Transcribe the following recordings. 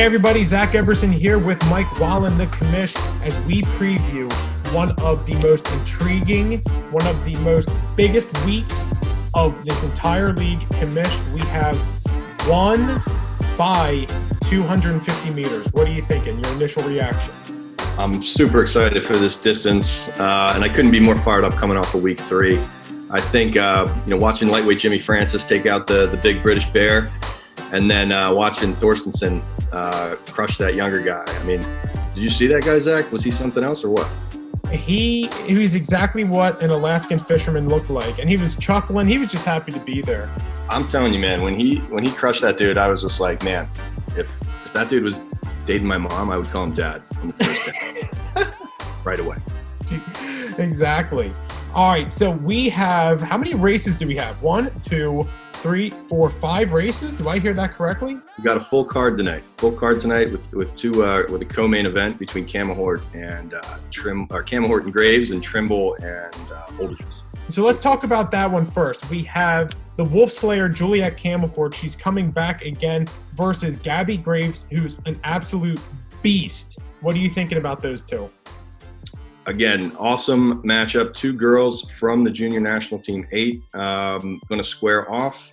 everybody, Zach Eberson here with Mike Wallen, the commish, as we preview one of the most intriguing, one of the most biggest weeks of this entire league. Commish, we have won by 250 meters. What are you thinking? Your initial reaction? I'm super excited for this distance, and I couldn't be more fired up coming off of week 3. I think, watching lightweight Jimmy Francis take out the big British bear, and then watching Thorstensen crush that younger guy. I mean, did you see that guy, Zach? Was he something else or what? He was exactly what an Alaskan fisherman looked like, and he was chuckling. He was just happy to be there. I'm telling you, man, when he crushed that dude, I was just like, man, if that dude was dating my mom, I would call him dad on the first day. Right away. Exactly. All right, so we have, how many races do we have? 1, 2, 3, 4, 5 races. Do I hear that correctly? We got a full card tonight. with a co-main event between Camahort and Camahort and Graves, and Trimble and Oldiges. So let's talk about that one first. We have the Wolf Slayer, Juliet Camahort. She's coming back again versus Gabby Graves, who's an absolute beast. What are you thinking about those two? Again, awesome matchup. 2 girls from the junior national team 8 going to square off.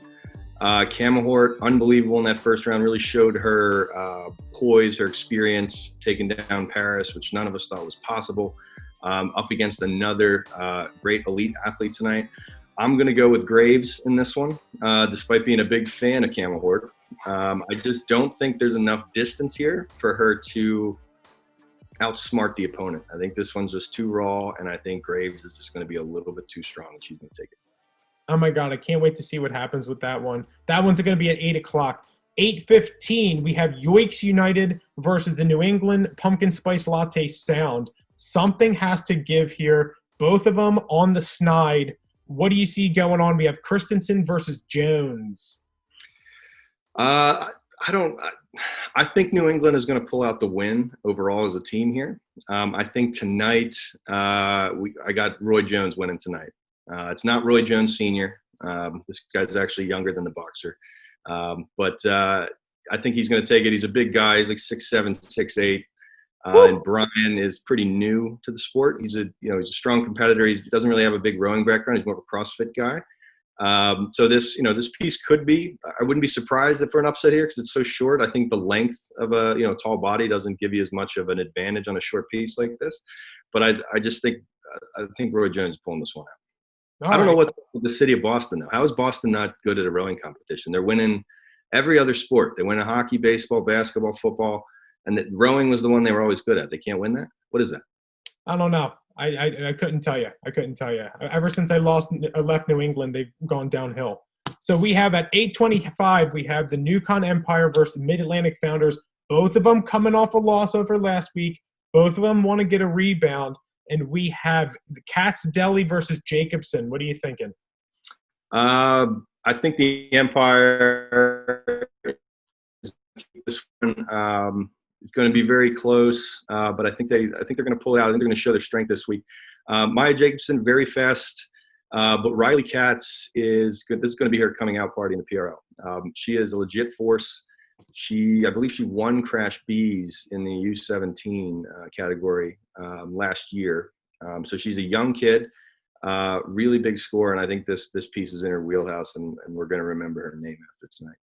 Camahort, unbelievable in that first round, really showed her poise, her experience, taking down Paris, which none of us thought was possible. Up against another great elite athlete tonight. I'm going to go with Graves in this one, despite being a big fan of Camahort. I just don't think there's enough distance here for her to outsmart the opponent. I think this one's just too raw, and I think Graves is just going to be a little bit too strong, and she's going to take it. Oh my God, I can't wait to see what happens with that one. That one's going to be at 8 o'clock. 8:15, we have Yoicks United versus the New England Pumpkin Spice Latte Sound. Something has to give here. Both of them on the snide. What do you see going on? We have Christensen versus Jones. I think New England is going to pull out the win overall as a team here. I think tonight I got Roy Jones winning tonight. It's not Roy Jones Sr. This guy's actually younger than the boxer. But I think he's going to take it. He's a big guy. He's like 6'7", 6'8". And Brian is pretty new to the sport. He's a strong competitor. He doesn't really have a big rowing background. He's more of a CrossFit guy. So this piece could be, I wouldn't be surprised if for an upset here because it's so short. I think the length of a, tall body doesn't give you as much of an advantage on a short piece like this. But I think Roy Jones is pulling this one out. I don't know what the city of Boston, though. How is Boston not good at a rowing competition? They're winning every other sport. They win a hockey, baseball, basketball, football. And that rowing was the one they were always good at. They can't win that? What is that? I don't know. I couldn't tell you. Ever since I left New England, they've gone downhill. So we have at 8:25, we have the Newcon Empire versus Mid-Atlantic Founders. Both of them coming off a loss over last week. Both of them want to get a rebound. And we have the Katz Deli versus Jacobsen. What are you thinking? I think the Empire this one. It's going to be very close, but I think they're going to pull it out. I think they're going to show their strength this week. Maya Jacobsen, very fast, but Riley Katz is good. This is going to be her coming out party in the PRL. She is a legit force. I believe she won Crash Bees in the U17 category last year. So she's a young kid, really big score, and I think this piece is in her wheelhouse, and we're going to remember her name after tonight.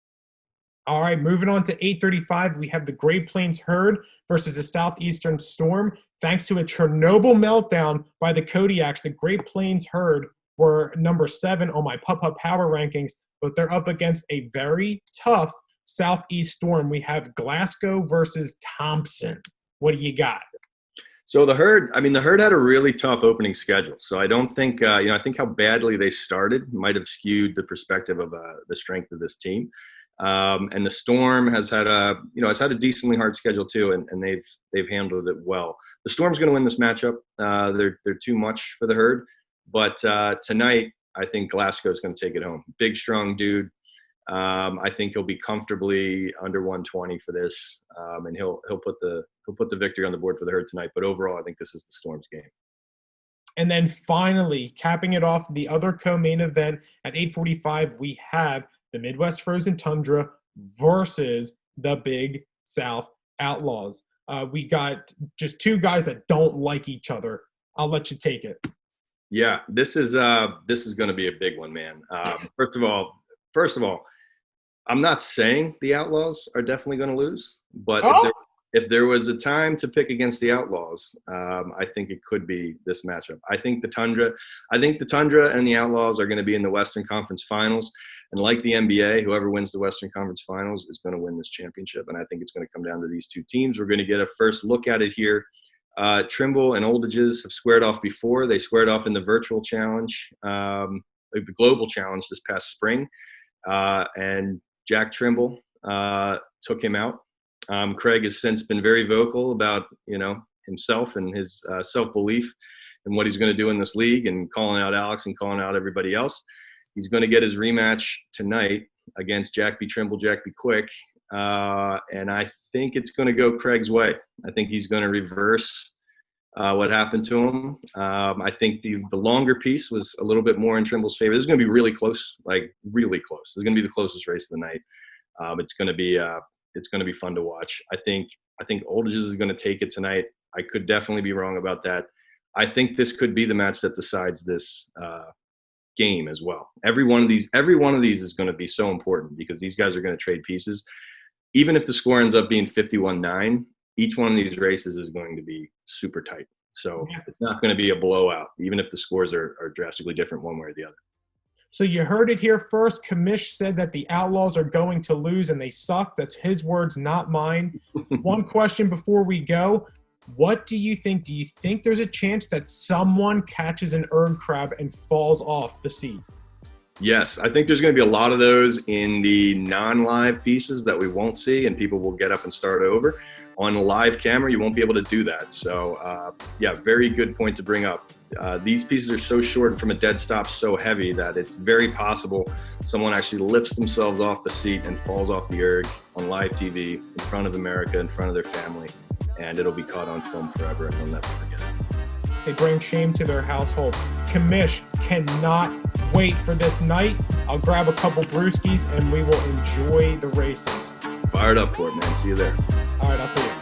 All right, moving on to 8:35, we have the Great Plains Herd versus the Southeastern Storm. Thanks to a Chernobyl meltdown by the Kodiaks, the Great Plains Herd were number 7 on my Pup Power rankings, but they're up against a very tough Southeast Storm. We have Glasgow versus Thompson. What do you got? So the Herd had a really tough opening schedule. So I don't think, I think how badly they started might have skewed the perspective of the strength of this team. And the Storm has had a decently hard schedule too, and they've handled it well. The Storm's going to win this matchup. They're too much for the Herd, but tonight I think Glasgow's going to take it home. Big, strong dude. I think he'll be comfortably under 120 for this, and he'll put the victory on the board for the Herd tonight. But overall, I think this is the Storm's game. And then finally, capping it off, the other co-main event at 8:45, we have the Midwest Frozen Tundra versus the Big South Outlaws. We got just two guys that don't like each other. I'll let you take it. Yeah, this is going to be a big one, man. First of all, I'm not saying the Outlaws are definitely going to lose, but if there was a time to pick against the Outlaws, I think it could be this matchup. I think the Tundra and the Outlaws are going to be in the Western Conference Finals, and like the NBA, whoever wins the Western Conference Finals is going to win this championship. And I think it's going to come down to these two teams. We're going to get a first look at it here. Trimble and Oldiges have squared off before. They squared off in the virtual challenge, the global challenge this past spring, and Jack Trimble took him out. Craig has since been very vocal about, himself and his self-belief and what he's going to do in this league, and calling out Alex and calling out everybody else. He's going to get his rematch tonight against Jack B. Trimble, Jack B. Quick. And I think it's going to go Craig's way. I think he's going to reverse what happened to him. I think the longer piece was a little bit more in Trimble's favor. This is going to be really close, like really close. This is going to be the closest race of the night. It's going to be fun to watch. I think Oldiges is going to take it tonight. I could definitely be wrong about that. I think this could be the match that decides this game as well. Every one of these is going to be so important because these guys are going to trade pieces. Even if the score ends up being 51-9, each one of these races is going to be super tight. So it's not going to be a blowout, even if the scores are drastically different one way or the other. So you heard it here first. Kamish said that the Outlaws are going to lose and they suck. That's his words, not mine. One question before we go. What do you think? Do you think there's a chance that someone catches an erg crab and falls off the seat? Yes, I think there's going to be a lot of those in the non-live pieces that we won't see, and people will get up and start over. On a live camera, you won't be able to do that. So, very good point to bring up. These pieces are so short and from a dead stop so heavy that it's very possible someone actually lifts themselves off the seat and falls off the erg on live TV in front of America, in front of their family, and it'll be caught on film forever and they'll never forget it. They bring shame to their household. Kamish cannot wait for this night. I'll grab a couple brewskis and we will enjoy the races. Fired up for it, man. See you there. All right, I'll see you.